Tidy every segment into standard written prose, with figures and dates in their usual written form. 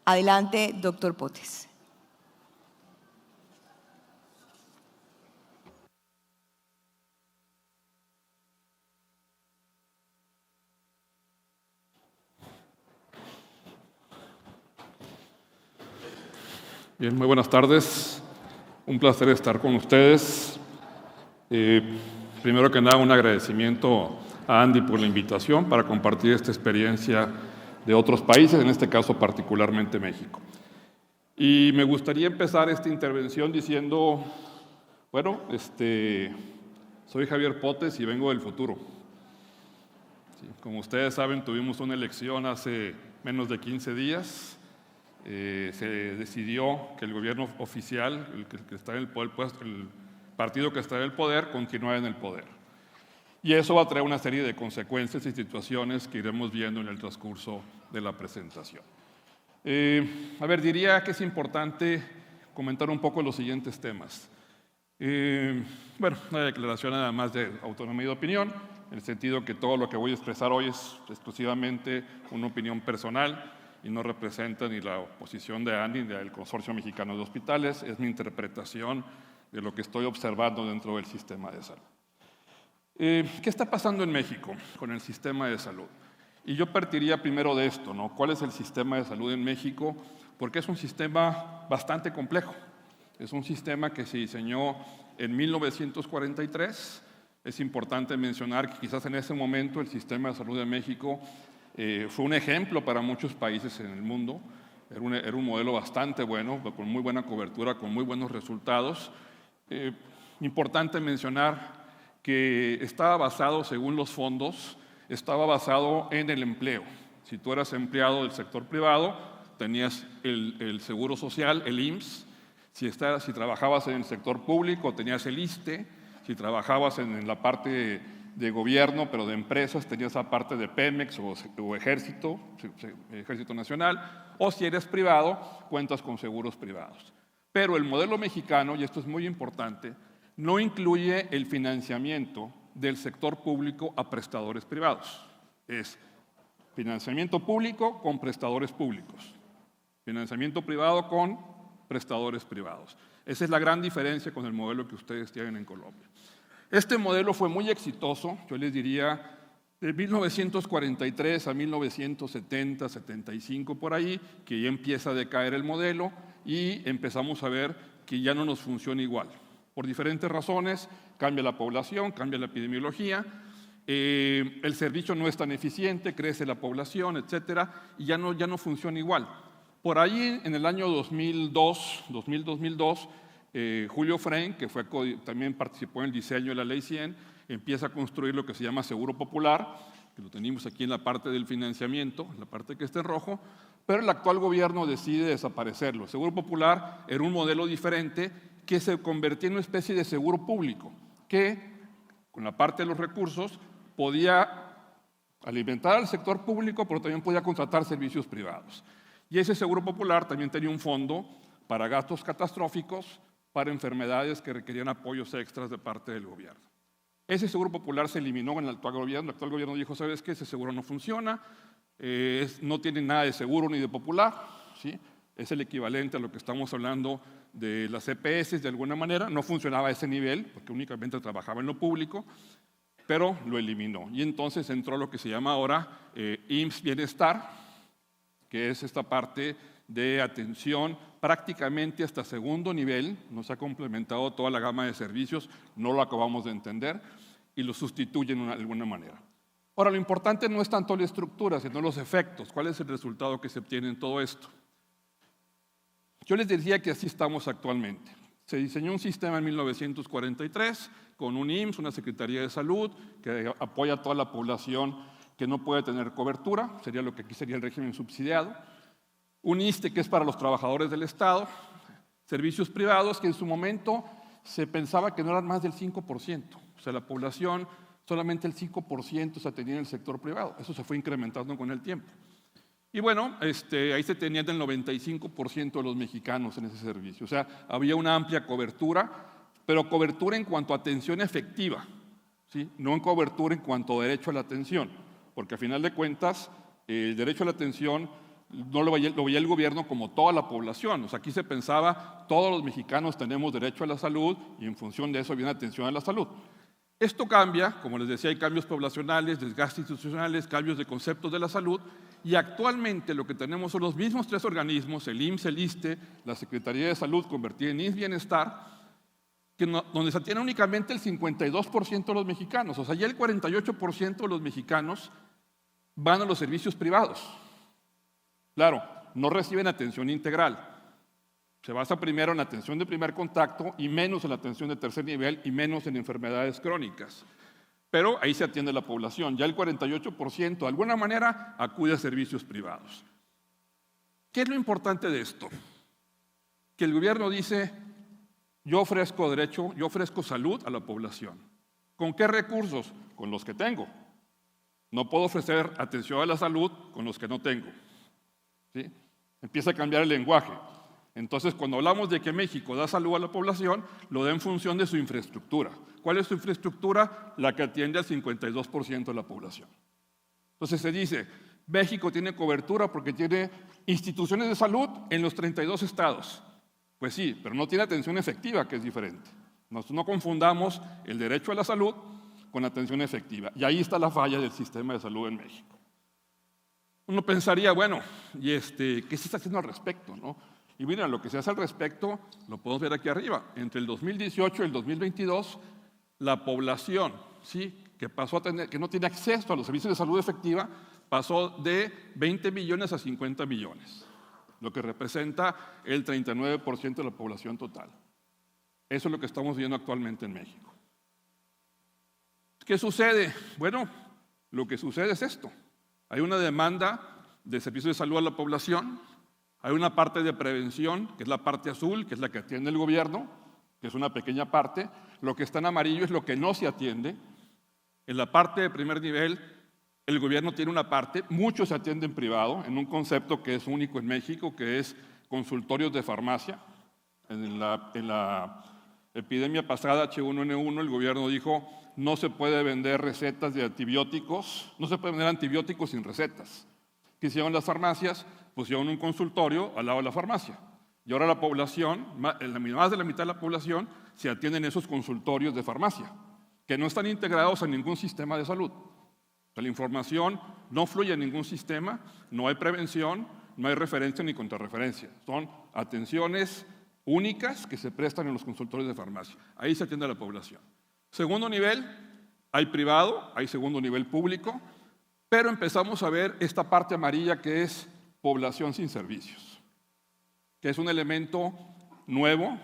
Adelante, doctor Potes. Bien, muy buenas tardes. Un placer estar con ustedes. Primero que nada, un agradecimiento a Andy por la invitación para compartir esta experiencia de otros países, en este caso particularmente México. Y me gustaría empezar esta intervención diciendo, bueno, soy Javier Potes y vengo del futuro. Sí, como ustedes saben, tuvimos una elección hace menos de 15 días. Se decidió que el gobierno oficial, el que está en el poder, el partido que está en el poder, continuara en el poder. Y eso va a traer una serie de consecuencias y situaciones que iremos viendo en el transcurso de la presentación. Diría que es importante comentar un poco los siguientes temas. Una declaración nada más de autonomía y de opinión, en el sentido que todo lo que voy a expresar hoy es exclusivamente una opinión personal y no representa ni la posición de Andy ni del Consorcio Mexicano de Hospitales, es mi interpretación de lo que estoy observando dentro del sistema de salud. ¿Qué está pasando en México con el sistema de salud? Y yo partiría primero de esto, ¿no? ¿Cuál es el sistema de salud en México? Porque es un sistema bastante complejo. Es un sistema que se diseñó en 1943. Es importante mencionar que quizás en ese momento el sistema de salud de México fue un ejemplo para muchos países en el mundo. Era un modelo bastante bueno, con muy buena cobertura, con muy buenos resultados. Importante mencionar que estaba basado, según los fondos, estaba basado en el empleo. Si tú eras empleado del sector privado, tenías el seguro social, el IMSS. Si trabajabas en el sector público, tenías el ISSSTE. Si trabajabas en la parte de gobierno, pero de empresas, tenías esa parte de Pemex o Ejército Nacional, o si eres privado, cuentas con seguros privados. Pero el modelo mexicano, y esto es muy importante, no incluye el financiamiento del sector público a prestadores privados. Es financiamiento público con prestadores públicos, financiamiento privado con prestadores privados. Esa es la gran diferencia con el modelo que ustedes tienen en Colombia. Este modelo fue muy exitoso, yo les diría, de 1943 a 1970, 75 por ahí, que ya empieza a decaer el modelo y empezamos a ver que ya no nos funciona igual. Por diferentes razones, cambia la población, cambia la epidemiología, el servicio no es tan eficiente, crece la población, etcétera, y ya no funciona igual. Por ahí, en el año 2002, Julio Fren, que también participó en el diseño de la Ley 100, empieza a construir lo que se llama Seguro Popular, que lo tenemos aquí en la parte del financiamiento, en la parte que está en rojo, pero el actual gobierno decide desaparecerlo. El Seguro Popular era un modelo diferente que se convertía en una especie de seguro público, que con la parte de los recursos podía alimentar al sector público, pero también podía contratar servicios privados. Y ese Seguro Popular también tenía un fondo para gastos catastróficos, para enfermedades que requerían apoyos extras de parte del gobierno. Ese Seguro Popular se eliminó en el actual gobierno. El actual gobierno dijo, ¿sabes qué? Ese seguro no funciona, no tiene nada de seguro ni de popular, ¿sí? Es el equivalente a lo que estamos hablando de las EPS de alguna manera. No funcionaba a ese nivel, porque únicamente trabajaba en lo público, pero lo eliminó. Y entonces entró lo que se llama ahora IMSS Bienestar, que es esta parte de atención prácticamente hasta segundo nivel. Nos ha complementado toda la gama de servicios, no lo acabamos de entender, y lo sustituyen de alguna manera. Ahora, lo importante no es tanto la estructura, sino los efectos. ¿Cuál es el resultado que se obtiene en todo esto? Yo les decía que así estamos actualmente. Se diseñó un sistema en 1943 con un IMSS, una Secretaría de Salud, que apoya a toda la población que no puede tener cobertura, sería lo que aquí sería el régimen subsidiado. Un ISSSTE, que es para los trabajadores del Estado, servicios privados que en su momento se pensaba que no eran más del 5%. O sea, la población, solamente el 5% se atendía en el sector privado. Eso se fue incrementando con el tiempo. Y bueno, ahí se tenía el 95% de los mexicanos en ese servicio. O sea, había una amplia cobertura, pero cobertura en cuanto a atención efectiva, ¿sí? No en cobertura en cuanto a derecho a la atención, porque a final de cuentas, el derecho a la atención no lo veía el gobierno como toda la población. O sea, aquí se pensaba, todos los mexicanos tenemos derecho a la salud y en función de eso viene atención a la salud. Esto cambia, como les decía, hay cambios poblacionales, desgastes institucionales, cambios de conceptos de la salud, y actualmente lo que tenemos son los mismos tres organismos, el IMSS, el ISSSTE, la Secretaría de Salud convertida en IMSS Bienestar, donde se atiene únicamente el 52% de los mexicanos. O sea, ya el 48% de los mexicanos van a los servicios privados. Claro, no reciben atención integral. Se basa primero en la atención de primer contacto y menos en la atención de tercer nivel y menos en enfermedades crónicas. Pero ahí se atiende la población. Ya el 48% de alguna manera acude a servicios privados. ¿Qué es lo importante de esto? Que el gobierno dice, yo ofrezco derecho, yo ofrezco salud a la población. ¿Con qué recursos? Con los que tengo. No puedo ofrecer atención a la salud con los que no tengo. ¿Sí? Empieza a cambiar el lenguaje. Entonces, cuando hablamos de que México da salud a la población, lo da en función de su infraestructura. ¿Cuál es su infraestructura? La que atiende al 52% de la población. Entonces se dice, México tiene cobertura porque tiene instituciones de salud en los 32 estados. Pues sí, pero no tiene atención efectiva, que es diferente. No confundamos el derecho a la salud con atención efectiva. Y ahí está la falla del sistema de salud en México. Uno pensaría, bueno, ¿qué se está haciendo al respecto, no? Y miren, lo que se hace al respecto lo podemos ver aquí arriba. Entre el 2018 y el 2022, la población, ¿sí?, que no tiene acceso a los servicios de salud efectiva, pasó de 20 millones a 50 millones, lo que representa el 39% de la población total. Eso es lo que estamos viendo actualmente en México. ¿Qué sucede? Bueno, lo que sucede es esto. Hay una demanda de servicios de salud a la población. Hay una parte de prevención, que es la parte azul, que es la que atiende el gobierno, que es una pequeña parte. Lo que está en amarillo es lo que no se atiende. En la parte de primer nivel, el gobierno tiene una parte, mucho se atiende en privado, en un concepto que es único en México, que es consultorios de farmacia. En la epidemia pasada, H1N1, el gobierno dijo, no se puede vender recetas de antibióticos, no se puede vender antibióticos sin recetas. ¿Qué hicieron las farmacias? Pusieron un consultorio al lado de la farmacia. Y ahora la población, más de la mitad de la población, se atiende en esos consultorios de farmacia, que no están integrados en ningún sistema de salud. O sea, la información no fluye en ningún sistema, no hay prevención, no hay referencia ni contrarreferencia. Son atenciones únicas que se prestan en los consultorios de farmacia. Ahí se atiende a la población. Segundo nivel, hay privado, hay segundo nivel público, pero empezamos a ver esta parte amarilla que es población sin servicios, que es un elemento nuevo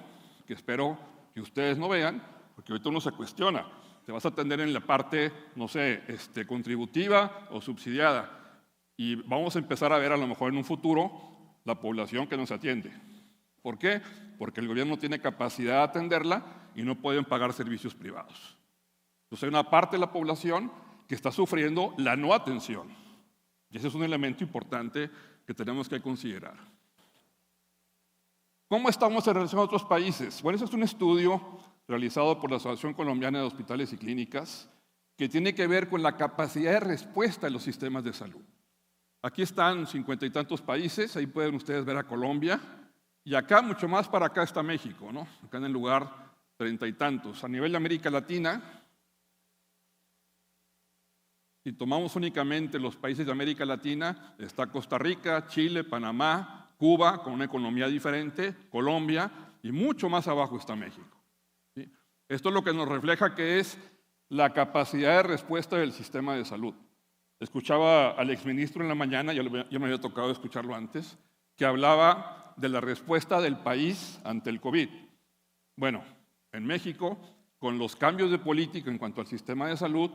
que espero que ustedes no vean, porque ahorita uno se cuestiona, te vas a atender en la parte, no sé, contributiva o subsidiada, y vamos a empezar a ver a lo mejor en un futuro la población que nos atiende. ¿Por qué? Porque el gobierno no tiene capacidad de atenderla y no pueden pagar servicios privados. Entonces hay una parte de la población que está sufriendo la no atención, y ese es un elemento importante que tenemos que considerar. ¿Cómo estamos en relación a otros países? Bueno, ese es un estudio realizado por la Asociación Colombiana de Hospitales y Clínicas que tiene que ver con la capacidad de respuesta de los sistemas de salud. Aquí están 50 y tantos países, ahí pueden ustedes ver a Colombia, y acá, mucho más para acá está México, ¿no? Acá en el lugar 30 y tantos. A nivel de América Latina, si tomamos únicamente los países de América Latina, está Costa Rica, Chile, Panamá, Cuba, con una economía diferente, Colombia, y mucho más abajo está México. ¿Sí? Esto es lo que nos refleja que es la capacidad de respuesta del sistema de salud. Escuchaba al exministro en la mañana, ya me había tocado escucharlo antes, que hablaba de la respuesta del país ante el COVID. Bueno, en México, con los cambios de política en cuanto al sistema de salud,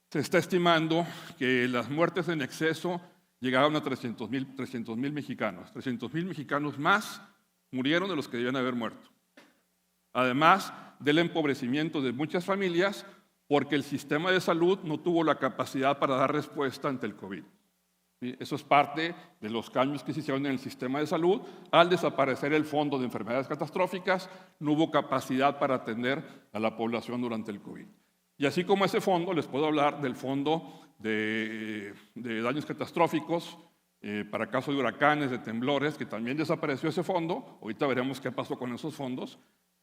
se está estimando que las muertes en exceso llegaron a 300,000 mexicanos. 300,000 mexicanos más murieron de los que debían haber muerto. Además del empobrecimiento de muchas familias, porque el sistema de salud no tuvo la capacidad para dar respuesta ante el COVID. ¿Sí? Eso es parte de los cambios que se hicieron en el sistema de salud. Al desaparecer el fondo de enfermedades catastróficas, no hubo capacidad para atender a la población durante el COVID. Y así como ese fondo, les puedo hablar del fondo de daños catastróficos, para caso de huracanes, de temblores, que también desapareció ese fondo. Ahorita veremos qué pasó con esos fondos.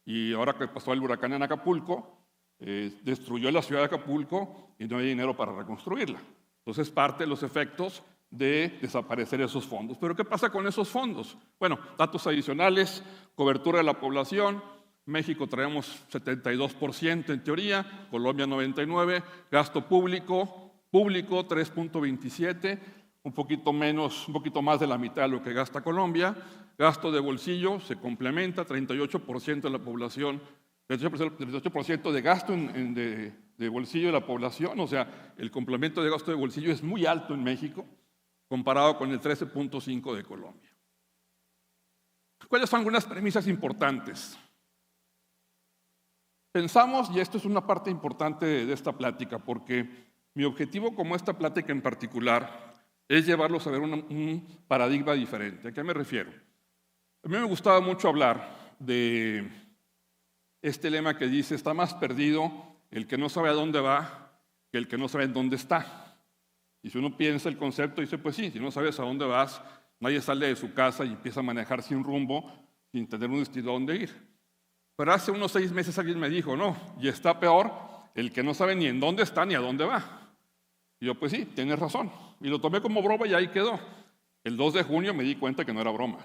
Y ahora que pasó el huracán en Acapulco, destruyó la ciudad de Acapulco y no hay dinero para reconstruirla. Entonces, parte de los efectos de desaparecer esos fondos. ¿Pero qué pasa con esos fondos? Bueno, datos adicionales, cobertura de la población. México traemos 72% en teoría, Colombia 99%, gasto público 3.27%, un poquito más de la mitad de lo que gasta Colombia. Gasto de bolsillo se complementa, 38% de la población, 38% de gasto de bolsillo de la población, o sea, el complemento de gasto de bolsillo es muy alto en México, comparado con el 13.5% de Colombia. ¿Cuáles son algunas premisas importantes? Pensamos, y esto es una parte importante de esta plática, porque mi objetivo como esta plática en particular es llevarlos a ver un paradigma diferente. ¿A qué me refiero? A mí me gustaba mucho hablar de este lema que dice: está más perdido el que no sabe a dónde va que el que no sabe en dónde está. Y si uno piensa el concepto, dice, pues sí, si no sabes a dónde vas, nadie sale de su casa y empieza a manejar sin rumbo, sin tener un destino a dónde ir. Pero hace unos 6 meses alguien me dijo, no, y está peor el que no sabe ni en dónde está ni a dónde va. Y yo, pues sí, tienes razón. Y lo tomé como broma y ahí quedó. El 2 de junio me di cuenta que no era broma.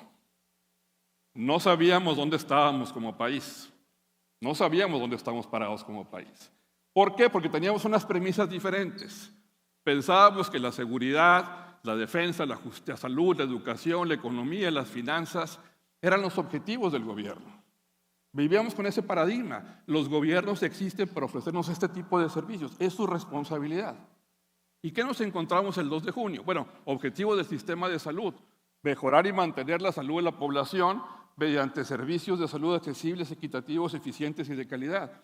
No sabíamos dónde estábamos como país. No sabíamos dónde estábamos parados como país. ¿Por qué? Porque teníamos unas premisas diferentes. Pensábamos que la seguridad, la defensa, la justicia, salud, la educación, la economía, las finanzas eran los objetivos del gobierno. Vivíamos con ese paradigma. Los gobiernos existen para ofrecernos este tipo de servicios. Es su responsabilidad. ¿Y qué nos encontramos el 2 de junio? Bueno, objetivo del sistema de salud: mejorar y mantener la salud de la población mediante servicios de salud accesibles, equitativos, eficientes y de calidad.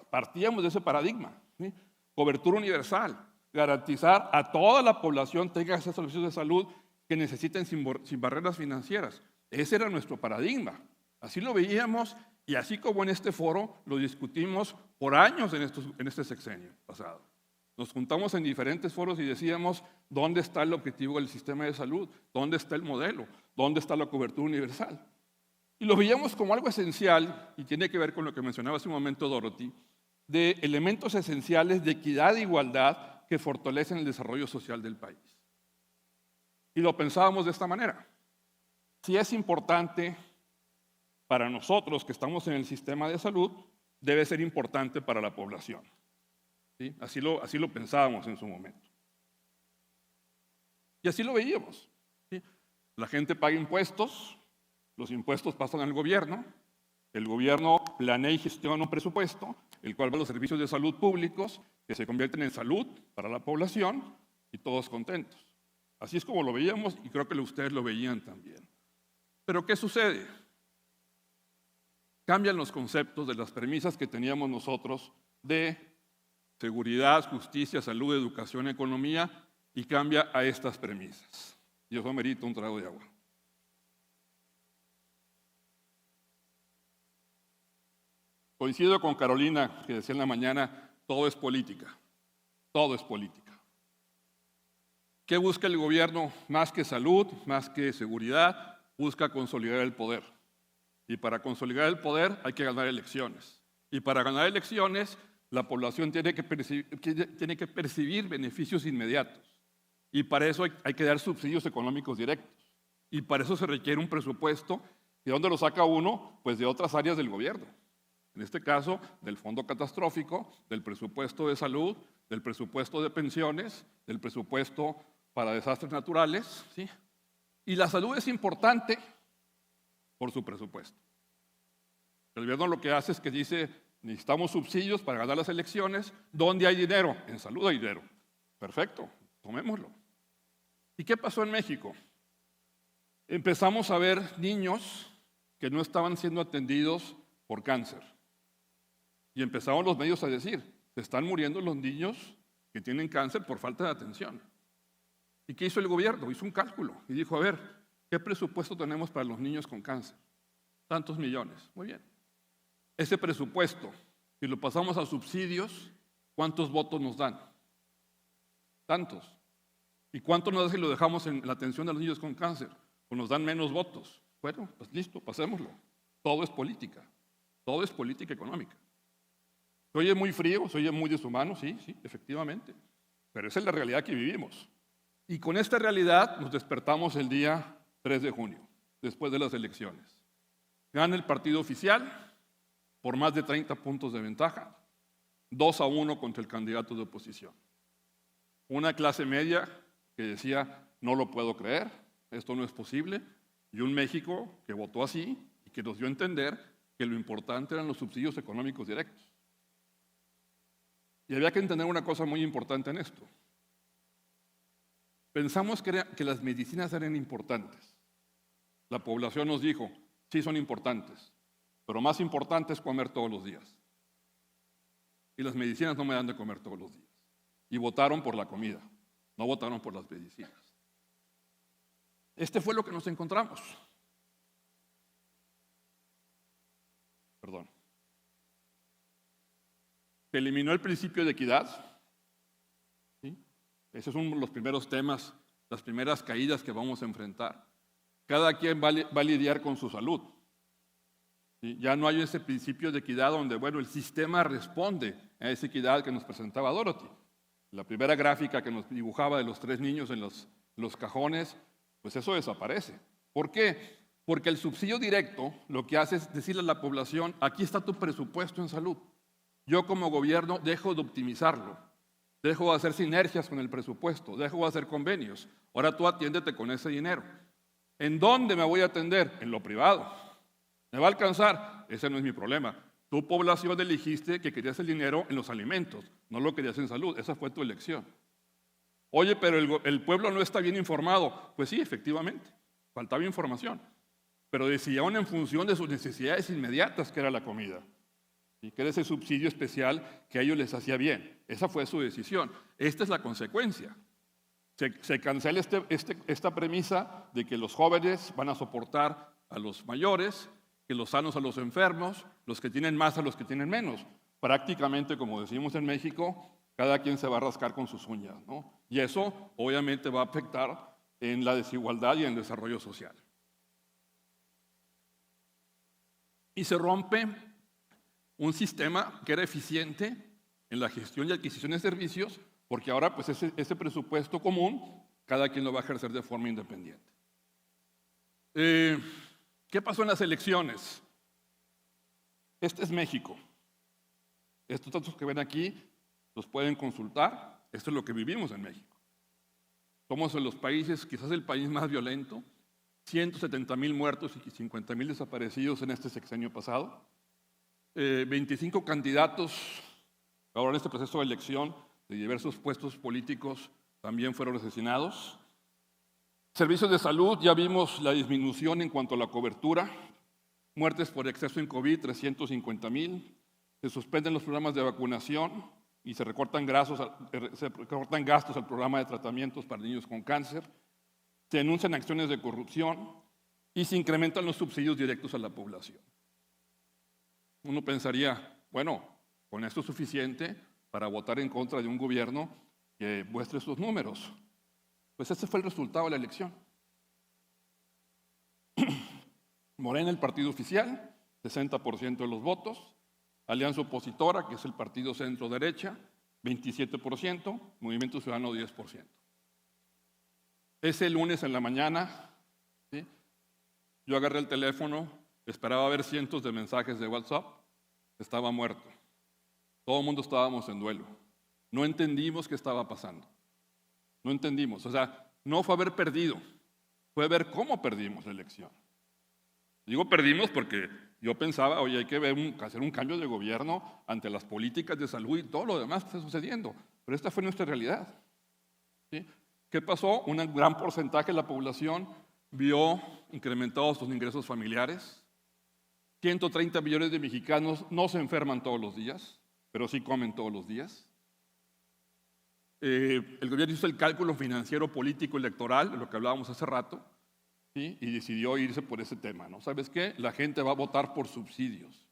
Partíamos de ese paradigma, ¿sí? Cobertura universal, garantizar a toda la población tenga esos servicios de salud que necesiten sin barreras financieras. Ese era nuestro paradigma. Así lo veíamos y así como en este foro lo discutimos por años en este sexenio pasado. Nos juntamos en diferentes foros y decíamos dónde está el objetivo del sistema de salud, dónde está el modelo, dónde está la cobertura universal. Y lo veíamos como algo esencial, y tiene que ver con lo que mencionaba hace un momento Dorothy, de elementos esenciales de equidad e igualdad que fortalecen el desarrollo social del país. Y lo pensábamos de esta manera. Si es importante para nosotros que estamos en el sistema de salud, debe ser importante para la población. ¿Sí? Así lo pensábamos en su momento. Y así lo veíamos. ¿Sí? La gente paga impuestos, los impuestos pasan al gobierno, el gobierno planea y gestiona un presupuesto, el cual va a los servicios de salud públicos, que se convierten en salud para la población, y todos contentos. Así es como lo veíamos, y creo que ustedes lo veían también. Pero ¿qué sucede? Cambian los conceptos de las premisas que teníamos nosotros de seguridad, justicia, salud, educación, economía, y cambia a estas premisas. Y eso merita un trago de agua. Coincido con Carolina, que decía en la mañana, todo es política. Todo es política. ¿Qué busca el gobierno? Más que salud, más que seguridad, busca consolidar el poder. Y para consolidar el poder hay que ganar elecciones. Y para ganar elecciones, la población tiene que percibir beneficios inmediatos. Y para eso hay que dar subsidios económicos directos. Y para eso se requiere un presupuesto. ¿Y dónde lo saca uno? Pues de otras áreas del gobierno. En este caso, del fondo catastrófico, del presupuesto de salud, del presupuesto de pensiones, del presupuesto para desastres naturales, ¿sí? Y la salud es importante por su presupuesto. El gobierno lo que hace es que dice, necesitamos subsidios para ganar las elecciones. ¿Dónde hay dinero? En salud hay dinero. Perfecto, tomémoslo. ¿Y qué pasó en México? Empezamos a ver niños que no estaban siendo atendidos por cáncer. Y empezaron los medios a decir, se están muriendo los niños que tienen cáncer por falta de atención. ¿Y qué hizo el gobierno? Hizo un cálculo y dijo, a ver, ¿qué presupuesto tenemos para los niños con cáncer? Tantos millones. Muy bien. Ese presupuesto, si lo pasamos a subsidios, ¿cuántos votos nos dan? Tantos. ¿Y cuánto nos da si lo dejamos en la atención de los niños con cáncer? Pues nos dan menos votos. Bueno, pues listo, pasémoslo. Todo es política. Todo es política económica. Se oye muy frío, se oye muy deshumano, sí, efectivamente. Pero esa es la realidad que vivimos. Y con esta realidad nos despertamos el día 3 de junio, después de las elecciones. Gana el partido oficial por más de 30 puntos de ventaja, 2-1 contra el candidato de oposición. Una clase media que decía, no lo puedo creer, esto no es posible, y un México que votó así y que nos dio a entender que lo importante eran los subsidios económicos directos. Y había que entender una cosa muy importante en esto. Pensamos que las medicinas eran importantes. La población nos dijo, sí son importantes, pero más importante es comer todos los días. Y las medicinas no me dan de comer todos los días. Y votaron por la comida, no votaron por las medicinas. Este fue lo que nos encontramos. Perdón. Se eliminó el principio de equidad. ¿Sí? Ese es uno de los primeros temas, las primeras caídas que vamos a enfrentar. Cada quien va a lidiar con su salud. ¿Sí? Ya no hay ese principio de equidad donde, bueno, el sistema responde a esa equidad que nos presentaba Dorothy. La primera gráfica que nos dibujaba de los 3 niños en los cajones, pues eso desaparece. ¿Por qué? Porque el subsidio directo lo que hace es decirle a la población, aquí está tu presupuesto en salud. Yo como gobierno dejo de optimizarlo, dejo de hacer sinergias con el presupuesto, dejo de hacer convenios. Ahora tú atiéndete con ese dinero. ¿En dónde me voy a atender? En lo privado. ¿Me va a alcanzar? Ese no es mi problema. Tu población elegiste que querías el dinero en los alimentos, no lo querías en salud. Esa fue tu elección. Oye, pero el pueblo no está bien informado. Pues sí, efectivamente, faltaba información. Pero decidieron en función de sus necesidades inmediatas, que era la comida. Y que era ese subsidio especial que a ellos les hacía bien. Esa fue su decisión. Esta es la consecuencia. Se cancela esta premisa de que los jóvenes van a soportar a los mayores, que los sanos a los enfermos, los que tienen más a los que tienen menos. Prácticamente, como decimos en México, cada quien se va a rascar con sus uñas, ¿no? Y eso obviamente va a afectar en la desigualdad y en el desarrollo social. Y se rompe un sistema que era eficiente en la gestión y adquisición de servicios, porque ahora pues ese presupuesto común, cada quien lo va a ejercer de forma independiente. ¿Qué pasó en las elecciones? Este es México. Estos datos que ven aquí los pueden consultar. Esto es lo que vivimos en México. Somos de los países, quizás el país más violento, 170,000 muertos y 50,000 desaparecidos en este sexenio pasado. 25 candidatos, ahora en este proceso de elección, de diversos puestos políticos, también fueron asesinados. Servicios de salud, ya vimos la disminución en cuanto a la cobertura. Muertes por exceso en COVID, 350,000. Se suspenden los programas de vacunación y se recortan gastos al programa de tratamientos para niños con cáncer. Se denuncian acciones de corrupción y se incrementan los subsidios directos a la población. Uno pensaría, bueno, con esto es suficiente para votar en contra de un gobierno que muestre sus números. Pues ese fue el resultado de la elección. Morena, el partido oficial, 60% de los votos. Alianza Opositora, que es el partido centro-derecha, 27%. Movimiento Ciudadano, 10%. Ese lunes en la mañana, ¿sí? Yo agarré el teléfono, esperaba ver cientos de mensajes de WhatsApp, estaba muerto. Todo el mundo estábamos en duelo. No entendimos qué estaba pasando. No entendimos. O sea, no fue haber perdido, fue ver cómo perdimos la elección. Digo perdimos porque yo pensaba, oye, hay que hacer un cambio de gobierno ante las políticas de salud y todo lo demás que está sucediendo. Pero esta fue nuestra realidad. ¿Sí? ¿Qué pasó? Un gran porcentaje de la población vio incrementados sus ingresos familiares. 130 millones de mexicanos no se enferman todos los días, pero sí comen todos los días. El gobierno hizo el cálculo financiero, político, electoral, de lo que hablábamos hace rato, ¿sí? Y decidió irse por ese tema, ¿no? ¿Sabes qué? La gente va a votar por subsidios.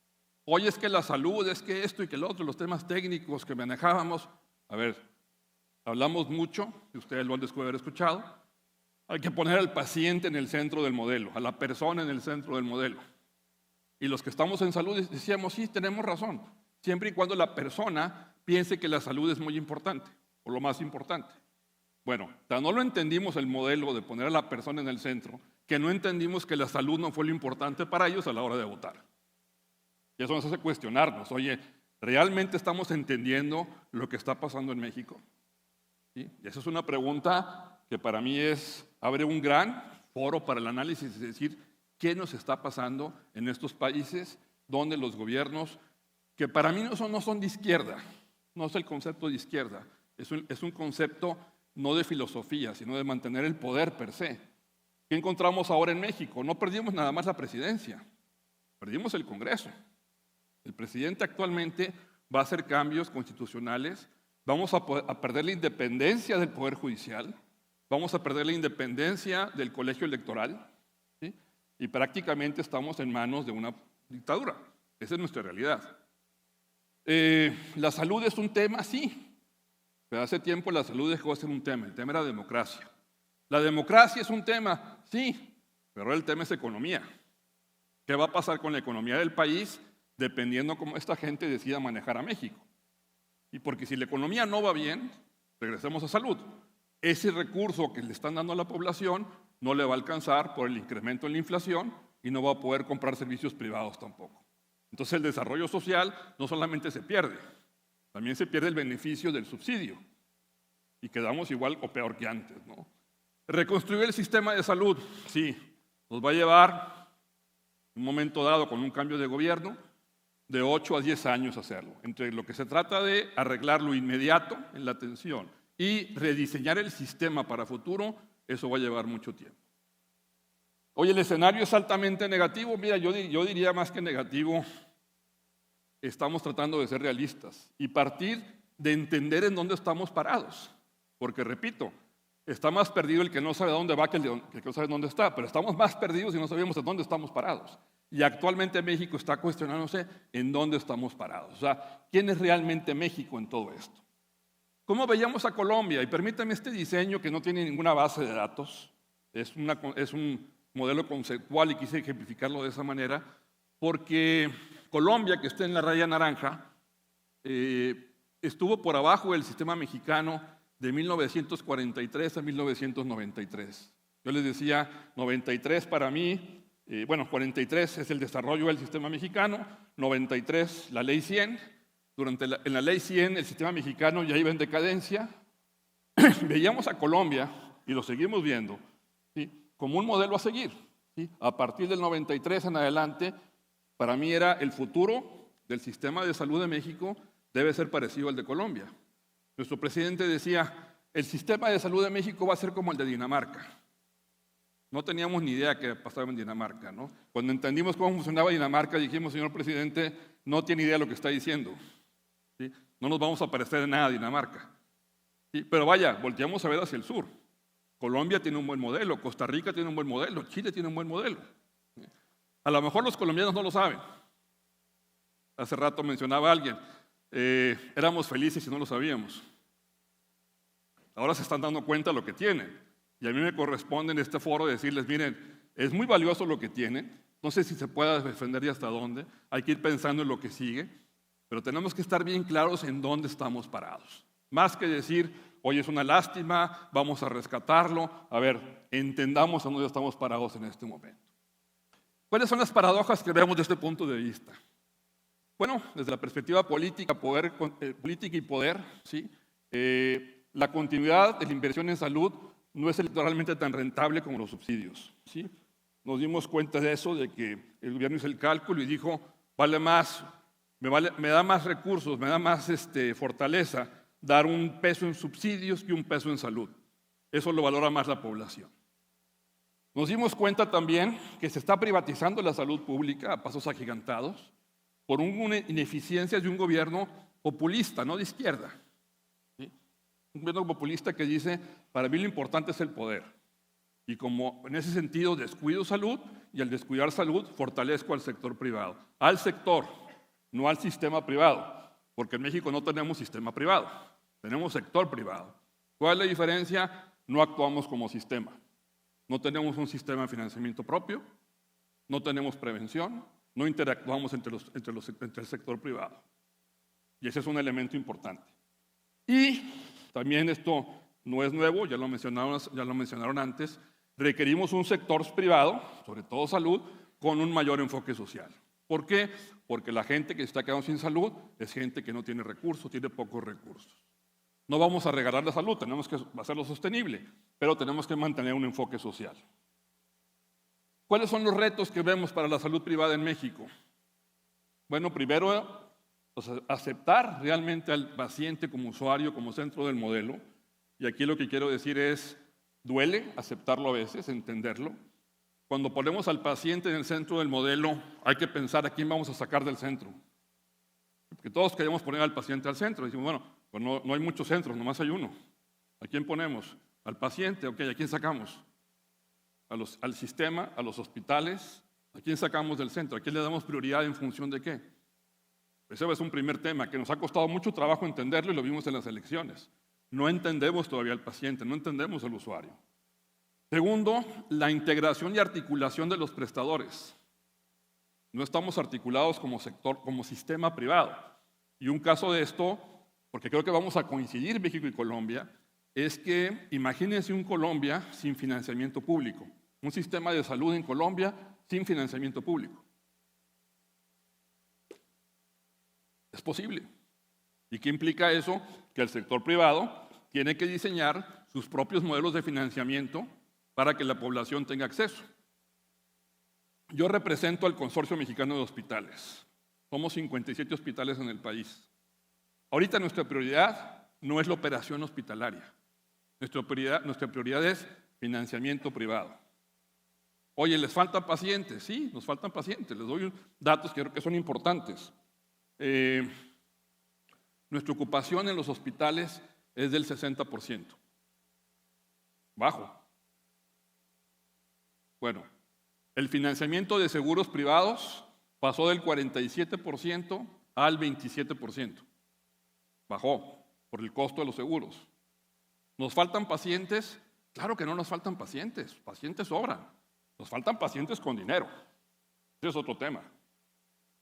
Oye, es que la salud, es que esto y que el otro, los temas técnicos que manejábamos. A ver, Hablamos mucho, y ustedes lo han de haber escuchado, hay que poner al paciente en el centro del modelo, a la persona en el centro del modelo. Y los que estamos en salud decíamos, sí, tenemos razón, siempre y cuando la persona piense que la salud es muy importante, o lo más importante. Bueno, tan no lo entendimos el modelo de poner a la persona en el centro, que no entendimos que la salud no fue lo importante para ellos a la hora de votar. Y eso nos hace cuestionarnos, oye, ¿realmente estamos entendiendo lo que está pasando en México? ¿Sí? Y esa es una pregunta que para mí abre un gran foro para el análisis, es decir, ¿qué nos está pasando en estos países donde los gobiernos, que para mí no son de izquierda, no es el concepto de izquierda, es un concepto no de filosofía, sino de mantener el poder per se? ¿Qué encontramos ahora en México? No perdimos nada más la presidencia, perdimos el Congreso. El presidente actualmente va a hacer cambios constitucionales, vamos a perder la independencia del Poder Judicial, vamos a perder la independencia del colegio electoral, ¿sí? Y prácticamente estamos en manos de una dictadura. Esa es nuestra realidad. La salud es un tema, sí, pero hace tiempo la salud dejó de ser un tema, el tema era democracia. La democracia es un tema, sí, pero ahora el tema es economía. ¿Qué va a pasar con la economía del país dependiendo cómo esta gente decida manejar a México? Y porque si la economía no va bien, regresemos a salud. Ese recurso que le están dando a la población no le va a alcanzar por el incremento en la inflación y no va a poder comprar servicios privados tampoco. Entonces el desarrollo social no solamente se pierde, también se pierde el beneficio del subsidio y quedamos igual o peor que antes, ¿no? Reconstruir el sistema de salud, sí, nos va a llevar un momento dado con un cambio de gobierno de 8 a 10 años hacerlo. Entre lo que se trata de arreglar lo inmediato en la atención y rediseñar el sistema para futuro, eso va a llevar mucho tiempo. Oye, el escenario es altamente negativo. Mira, yo diría más que negativo, estamos tratando de ser realistas y partir de entender en dónde estamos parados. Porque, repito, está más perdido el que no sabe dónde va que el que no sabe dónde está, pero estamos más perdidos y no sabemos en dónde estamos parados. Y actualmente México está cuestionándose en dónde estamos parados. O sea, ¿quién es realmente México en todo esto? ¿Cómo veíamos a Colombia? Y permítame este diseño que no tiene ninguna base de datos. Es un modelo conceptual y quise ejemplificarlo de esa manera, porque Colombia, que está en la raya naranja, estuvo por abajo del sistema mexicano de 1943 a 1993. Yo les decía, 93 para mí, 43 es el desarrollo del sistema mexicano, 93 la ley 100, en la ley 100 el sistema mexicano ya iba en decadencia. Veíamos a Colombia, y lo seguimos viendo, ¿sí?, como un modelo a seguir, ¿sí? A partir del 93 en adelante, para mí era el futuro del sistema de salud de México debe ser parecido al de Colombia. Nuestro presidente decía, el sistema de salud de México va a ser como el de Dinamarca. No teníamos ni idea qué pasaba en Dinamarca, ¿no? Cuando entendimos cómo funcionaba Dinamarca, dijimos, señor presidente, no tiene idea de lo que está diciendo, ¿sí? No nos vamos a parecer en nada a Dinamarca, ¿sí? Pero vaya, volteamos a ver hacia el sur. Colombia tiene un buen modelo, Costa Rica tiene un buen modelo, Chile tiene un buen modelo. A lo mejor los colombianos no lo saben. Hace rato mencionaba alguien, éramos felices y no lo sabíamos. Ahora se están dando cuenta de lo que tienen. Y a mí me corresponde en este foro decirles, miren, es muy valioso lo que tienen, no sé si se pueda defender y hasta dónde, hay que ir pensando en lo que sigue, pero tenemos que estar bien claros en dónde estamos parados. Más que decir, oye, es una lástima, vamos a rescatarlo, a ver, entendamos en dónde estamos parados en este momento. ¿Cuáles son las paradojas que vemos desde este punto de vista? Bueno, desde la perspectiva política y poder, ¿sí? La continuidad de la inversión en salud no es electoralmente tan rentable como los subsidios, ¿sí? Nos dimos cuenta de eso, de que el gobierno hizo el cálculo y dijo, vale más, me da más recursos, me da más fortaleza dar un peso en subsidios que un peso en salud. Eso lo valora más la población. Nos dimos cuenta también que se está privatizando la salud pública a pasos agigantados por una ineficiencia de un gobierno populista, no de izquierda. Un gobierno populista que dice, para mí lo importante es el poder. Y como en ese sentido descuido salud, y al descuidar salud fortalezco al sector privado. Al sector, no al sistema privado, porque en México no tenemos sistema privado, tenemos sector privado. ¿Cuál es la diferencia? No actuamos como sistema. No tenemos un sistema de financiamiento propio, no tenemos prevención, no interactuamos entre el sector privado. Y ese es un elemento importante. Y también esto no es nuevo, ya lo mencionaron antes, requerimos un sector privado, sobre todo salud, con un mayor enfoque social. ¿Por qué? Porque la gente que se está quedando sin salud es gente que no tiene recursos, tiene pocos recursos. No vamos a regalar la salud, tenemos que hacerlo sostenible, pero tenemos que mantener un enfoque social. ¿Cuáles son los retos que vemos para la salud privada en México? Bueno, primero, aceptar realmente al paciente como usuario, como centro del modelo. Y aquí lo que quiero decir es, duele aceptarlo a veces, entenderlo. Cuando ponemos al paciente en el centro del modelo, hay que pensar a quién vamos a sacar del centro. Porque todos queremos poner al paciente al centro. Decimos, bueno, pues no hay muchos centros, nomás hay uno. ¿A quién ponemos? Al paciente, ok, ¿a quién sacamos? Al sistema, a los hospitales. ¿A quién sacamos del centro? ¿A quién le damos prioridad en función de qué? Ese es un primer tema que nos ha costado mucho trabajo entenderlo y lo vimos en las elecciones. No entendemos todavía al paciente, no entendemos al usuario. Segundo, la integración y articulación de los prestadores. No estamos articulados como sector, como sistema privado. Y un caso de esto, porque creo que vamos a coincidir México y Colombia, es que imagínense un Colombia sin financiamiento público, un sistema de salud en Colombia sin financiamiento público. Es posible. ¿Y qué implica eso? Que el sector privado tiene que diseñar sus propios modelos de financiamiento para que la población tenga acceso. Yo represento al Consorcio Mexicano de Hospitales. Somos 57 hospitales en el país. Ahorita nuestra prioridad no es la operación hospitalaria. Nuestra prioridad es financiamiento privado. Oye, ¿les faltan pacientes? Sí, nos faltan pacientes. Les doy datos que creo que son importantes. Nuestra ocupación en los hospitales es del 60%. Bajo. Bueno, el financiamiento de seguros privados pasó del 47% al 27%. Bajó por el costo de los seguros. ¿Nos faltan pacientes? Claro que no nos faltan pacientes. Pacientes sobran. Nos faltan pacientes con dinero. Ese es otro tema.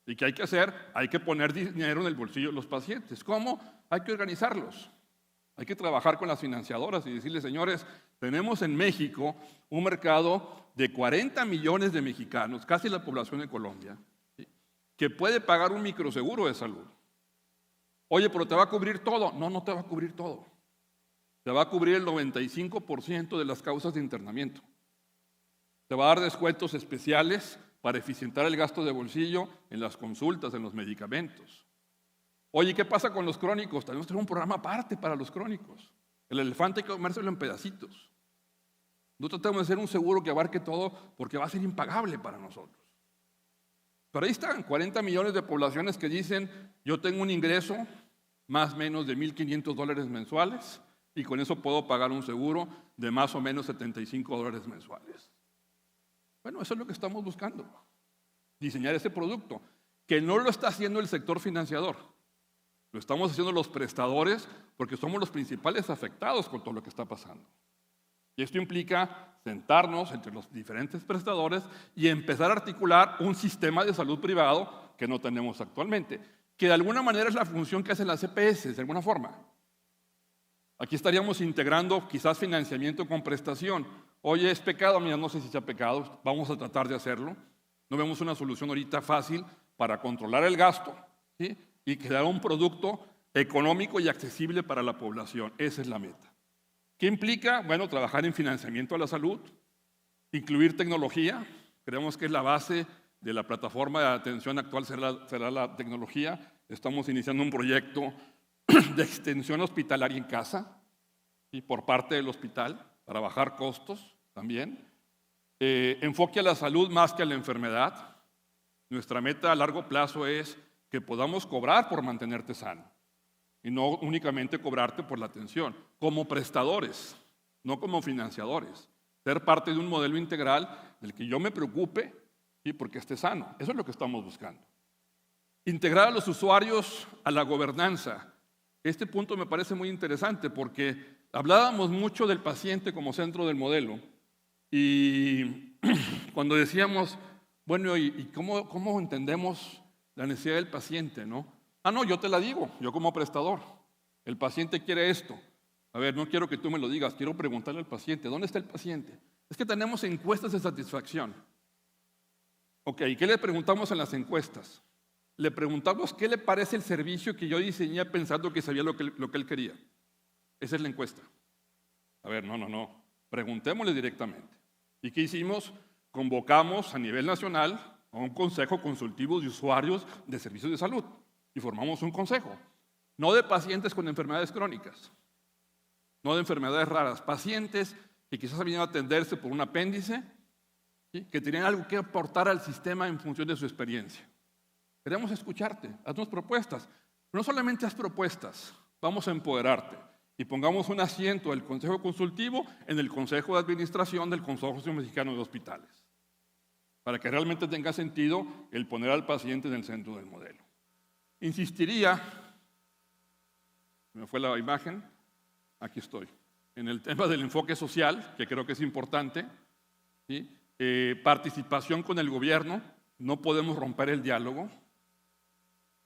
¿Y qué hay que hacer? Hay que poner dinero en el bolsillo de los pacientes. ¿Cómo? Hay que organizarlos. Hay que trabajar con las financiadoras y decirles, señores, tenemos en México un mercado de 40 millones de mexicanos, casi la población de Colombia, ¿sí?, que puede pagar un microseguro de salud. Oye, pero ¿te va a cubrir todo? No, no te va a cubrir todo. Te va a cubrir el 95% de las causas de internamiento. Te va a dar descuentos especiales para eficientar el gasto de bolsillo en las consultas, en los medicamentos. Oye, ¿qué pasa con los crónicos? Tenemos que tener un programa aparte para los crónicos. El elefante hay que comérselo en pedacitos. No tratamos de hacer un seguro que abarque todo porque va a ser impagable para nosotros. Pero ahí están 40 millones de poblaciones que dicen, yo tengo un ingreso más o menos de $1,500 mensuales y con eso puedo pagar un seguro de más o menos $75 mensuales. Bueno, eso es lo que estamos buscando. Diseñar ese producto, que no lo está haciendo el sector financiador. Lo estamos haciendo los prestadores porque somos los principales afectados con todo lo que está pasando. Y esto implica sentarnos entre los diferentes prestadores y empezar a articular un sistema de salud privado que no tenemos actualmente, que de alguna manera es la función que hacen las EPS, de alguna forma. Aquí estaríamos integrando quizás financiamiento con prestación. Oye, ¿es pecado? Mira, no sé si sea pecado, vamos a tratar de hacerlo. No vemos una solución ahorita fácil para controlar el gasto, ¿sí?, y crear un producto económico y accesible para la población. Esa es la meta. ¿Qué implica? Bueno, trabajar en financiamiento a la salud, incluir tecnología. Creemos que es la base de la plataforma de atención actual, será la tecnología. Estamos iniciando un proyecto de extensión hospitalaria en casa, y por parte del hospital, para bajar costos también. Enfoque a la salud más que a la enfermedad. Nuestra meta a largo plazo es que podamos cobrar por mantenerte sano y no únicamente cobrarte por la atención, como prestadores, no como financiadores. Ser parte de un modelo integral del que yo me preocupe, ¿sí?, porque esté sano. Eso es lo que estamos buscando. Integrar a los usuarios a la gobernanza. Este punto me parece muy interesante porque hablábamos mucho del paciente como centro del modelo y cuando decíamos, bueno, ¿y cómo entendemos la necesidad del paciente, no? No, yo te la digo, yo como prestador. El paciente quiere esto. A ver, no quiero que tú me lo digas, quiero preguntarle al paciente, ¿dónde está el paciente? Es que tenemos encuestas de satisfacción. Ok, ¿qué le preguntamos en las encuestas? Le preguntamos qué le parece el servicio que yo diseñé pensando que sabía lo que él quería. Esa es la encuesta. A ver, no. Preguntémosle directamente. ¿Y qué hicimos? Convocamos a nivel nacional a un consejo consultivo de usuarios de servicios de salud y formamos un consejo. No de pacientes con enfermedades crónicas, no de enfermedades raras, pacientes que quizás habían a atenderse por un apéndice, ¿sí?, que tenían algo que aportar al sistema en función de su experiencia. Queremos escucharte, haznos propuestas. Pero no solamente haz propuestas, vamos a empoderarte y pongamos un asiento del Consejo Consultivo en el Consejo de Administración del Consorcio Mexicano de Hospitales, para que realmente tenga sentido el poner al paciente en el centro del modelo. Insistiría, me fue la imagen, aquí estoy, en el tema del enfoque social, que creo que es importante, ¿sí? Participación con el gobierno, no podemos romper el diálogo.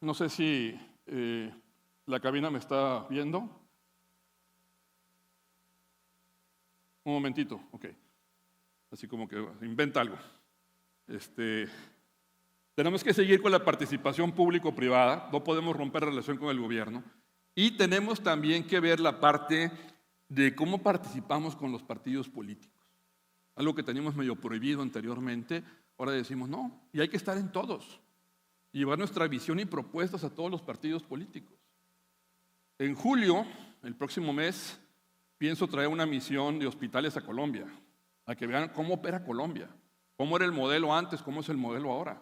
No sé si la cabina me está viendo. Un momentito, ok. Así como que inventa algo. Tenemos que seguir con la participación público-privada, no podemos romper relación con el gobierno. Y tenemos también que ver la parte de cómo participamos con los partidos políticos. Algo que teníamos medio prohibido anteriormente, ahora decimos no, y hay que estar en todos. Y llevar nuestra visión y propuestas a todos los partidos políticos. En julio, el próximo mes, pienso traer una misión de hospitales a Colombia, a que vean cómo opera Colombia, cómo era el modelo antes, cómo es el modelo ahora.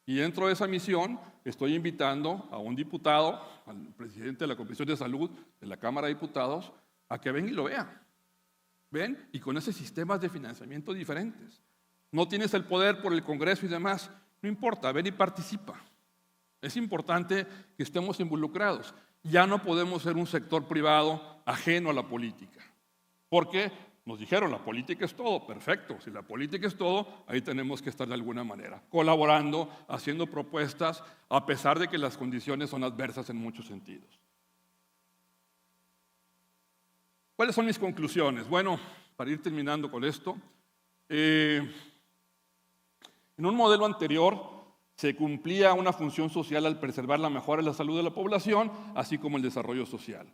Y dentro de esa misión estoy invitando a un diputado, al presidente de la Comisión de Salud de la Cámara de Diputados, a que venga y lo vea. ¿Ven? Y con esos sistemas de financiamiento diferentes. No tienes el poder por el Congreso y demás, no importa, ven y participa. Es importante que estemos involucrados. Ya no podemos ser un sector privado ajeno a la política. Porque nos dijeron, la política es todo, perfecto. Si la política es todo, ahí tenemos que estar de alguna manera, colaborando, haciendo propuestas, a pesar de que las condiciones son adversas en muchos sentidos. ¿Cuáles son mis conclusiones? Bueno, para ir terminando con esto, en un modelo anterior se cumplía una función social al preservar la mejora de la salud de la población, así como el desarrollo social.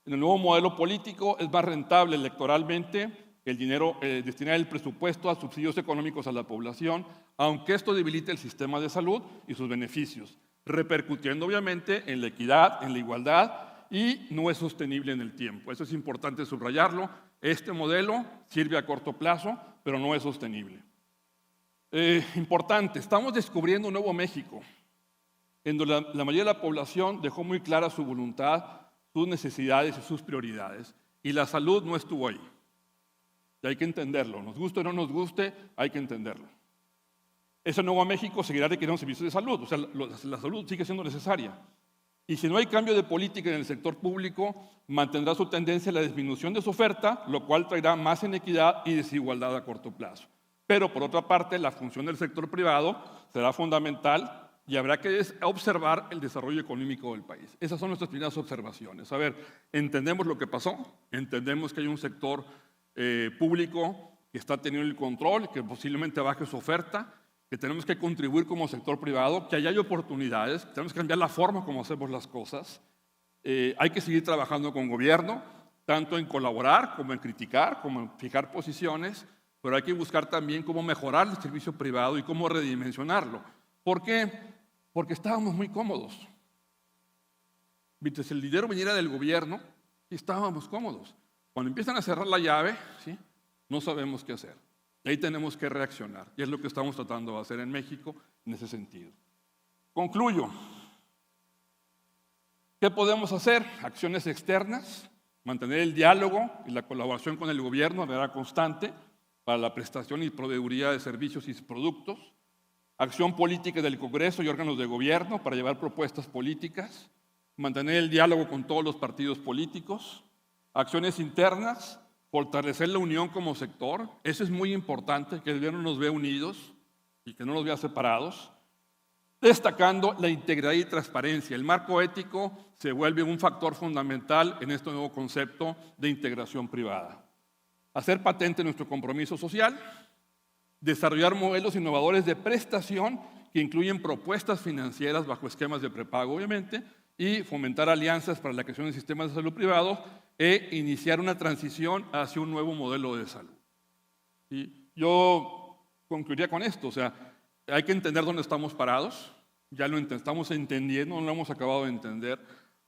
En el nuevo modelo político es más rentable electoralmente el dinero, destinar el presupuesto a subsidios económicos a la población, aunque esto debilite el sistema de salud y sus beneficios, repercutiendo obviamente en la equidad, en la igualdad, y no es sostenible en el tiempo. Eso es importante subrayarlo. Este modelo sirve a corto plazo, pero no es sostenible. Importante, estamos descubriendo un nuevo México, en donde la mayoría de la población dejó muy clara su voluntad, sus necesidades y sus prioridades, y la salud no estuvo ahí. Y hay que entenderlo, nos guste o no nos guste, hay que entenderlo. Ese nuevo México seguirá requiriendo servicios de salud, o sea, la salud sigue siendo necesaria. Y si no hay cambio de política en el sector público, mantendrá su tendencia a la disminución de su oferta, lo cual traerá más inequidad y desigualdad a corto plazo. Pero por otra parte, la función del sector privado será fundamental y habrá que observar el desarrollo económico del país. Esas son nuestras primeras observaciones. A ver, entendemos lo que pasó, entendemos que hay un sector público que está teniendo el control, que posiblemente baje su oferta, que tenemos que contribuir como sector privado, que hay oportunidades, que tenemos que cambiar la forma como hacemos las cosas. Hay que seguir trabajando con gobierno, tanto en colaborar como en criticar, como en fijar posiciones, pero hay que buscar también cómo mejorar el servicio privado y cómo redimensionarlo. ¿Por qué? Porque estábamos muy cómodos. Mientras el dinero viniera del gobierno, estábamos cómodos. Cuando empiezan a cerrar la llave, ¿sí?, no sabemos qué hacer. Y ahí tenemos que reaccionar. Y es lo que estamos tratando de hacer en México en ese sentido. Concluyo. ¿Qué podemos hacer? Acciones externas, mantener el diálogo y la colaboración con el gobierno de manera constante para la prestación y proveeduría de servicios y productos. Acción política del Congreso y órganos de gobierno para llevar propuestas políticas. Mantener el diálogo con todos los partidos políticos. Acciones internas, fortalecer la unión como sector. Eso es muy importante, que el gobierno nos vea unidos y que no nos vea separados. Destacando la integridad y transparencia. El marco ético se vuelve un factor fundamental en este nuevo concepto de integración privada. Hacer patente nuestro compromiso social, desarrollar modelos innovadores de prestación que incluyen propuestas financieras bajo esquemas de prepago, obviamente, y fomentar alianzas para la creación de sistemas de salud privados e iniciar una transición hacia un nuevo modelo de salud. Y yo concluiría con esto, o sea, hay que entender dónde estamos parados, ya lo estamos entendiendo, no lo hemos acabado de entender.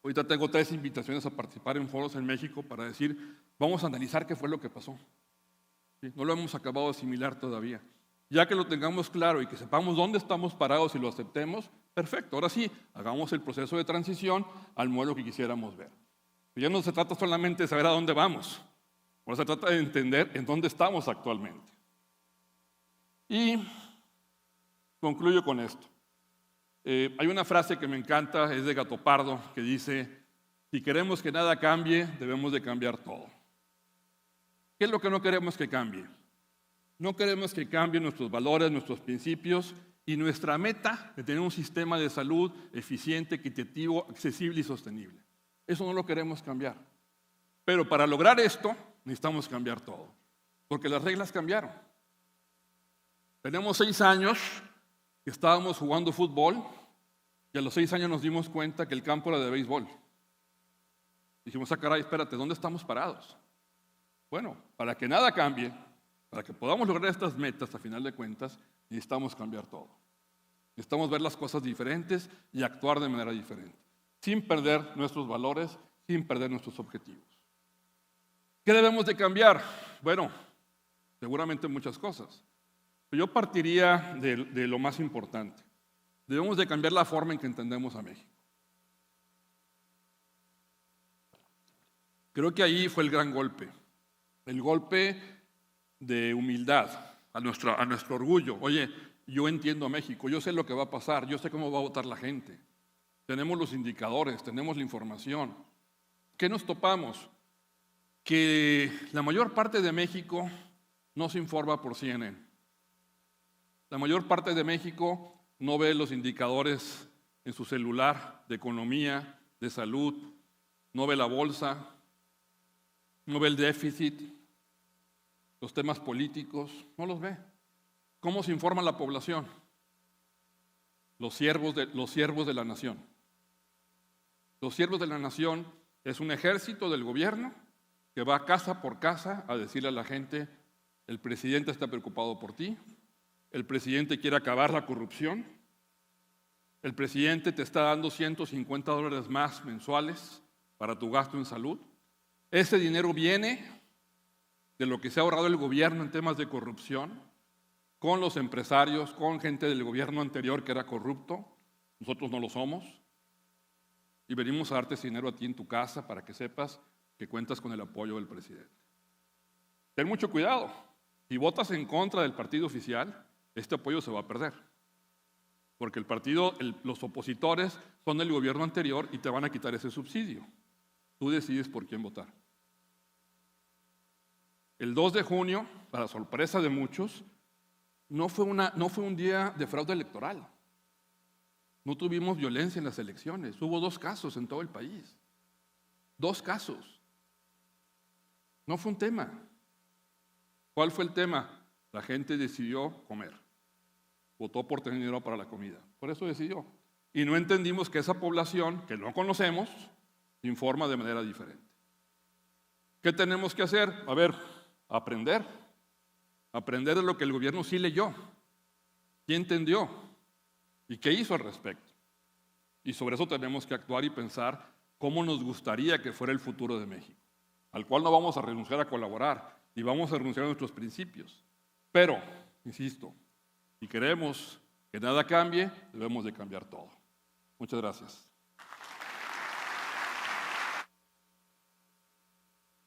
Ahorita tengo 3 invitaciones a participar en foros en México para decir, vamos a analizar qué fue lo que pasó. ¿Sí? No lo hemos acabado de asimilar todavía. Ya que lo tengamos claro y que sepamos dónde estamos parados y lo aceptemos, perfecto. Ahora sí, hagamos el proceso de transición al modelo que quisiéramos ver. Ya no se trata solamente de saber a dónde vamos, ahora se trata de entender en dónde estamos actualmente. Y concluyo con esto. Hay una frase que me encanta, es de Gato Pardo, que dice, si queremos que nada cambie, debemos de cambiar todo. ¿Qué es lo que no queremos que cambie? No queremos que cambien nuestros valores, nuestros principios y nuestra meta de tener un sistema de salud eficiente, equitativo, accesible y sostenible. Eso no lo queremos cambiar. Pero para lograr esto, necesitamos cambiar todo, porque las reglas cambiaron. Tenemos 6 años que estábamos jugando fútbol y a los 6 años nos dimos cuenta que el campo era de béisbol. Dijimos, caray, espérate, ¿dónde estamos parados? Bueno, para que nada cambie, para que podamos lograr estas metas, a final de cuentas, necesitamos cambiar todo. Necesitamos ver las cosas diferentes y actuar de manera diferente, sin perder nuestros valores, sin perder nuestros objetivos. ¿Qué debemos de cambiar? Bueno, seguramente muchas cosas. Yo partiría de lo más importante. Debemos de cambiar la forma en que entendemos a México. Creo que ahí fue el gran golpe. El golpe de humildad a nuestro orgullo. Oye, yo entiendo a México, yo sé lo que va a pasar, yo sé cómo va a votar la gente. Tenemos los indicadores, tenemos la información. ¿Qué nos topamos? Que la mayor parte de México no se informa por CNN. La mayor parte de México no ve los indicadores en su celular de economía, de salud, no ve la bolsa, no ve el déficit, los temas políticos, no los ve. ¿Cómo se informa la población? Los siervos de la nación. Los siervos de la nación es un ejército del gobierno que va casa por casa a decirle a la gente, el presidente está preocupado por ti, el presidente quiere acabar la corrupción, el presidente te está dando $150 más mensuales para tu gasto en salud. Ese dinero viene de lo que se ha ahorrado el gobierno en temas de corrupción, con los empresarios, con gente del gobierno anterior que era corrupto. Nosotros no lo somos. Y venimos a darte ese dinero a ti en tu casa para que sepas que cuentas con el apoyo del presidente. Ten mucho cuidado. Si votas en contra del partido oficial, este apoyo se va a perder. Porque los opositores son del gobierno anterior y te van a quitar ese subsidio. Tú decides por quién votar. El 2 de junio, para sorpresa de muchos, no fue un día de fraude electoral. No tuvimos violencia en las elecciones. Hubo 2 casos en todo el país. 2 casos. No fue un tema. ¿Cuál fue el tema? La gente decidió comer. Votó por tener dinero para la comida. Por eso decidió. Y no entendimos que esa población, que no conocemos, informa de manera diferente. ¿Qué tenemos que hacer? A ver, aprender. Aprender de lo que el gobierno sí leyó. ¿Qué entendió? ¿Y qué hizo al respecto? Y sobre eso tenemos que actuar y pensar cómo nos gustaría que fuera el futuro de México, al cual no vamos a renunciar a colaborar y vamos a renunciar a nuestros principios. Pero, insisto, si queremos que nada cambie, debemos de cambiar todo. Muchas gracias.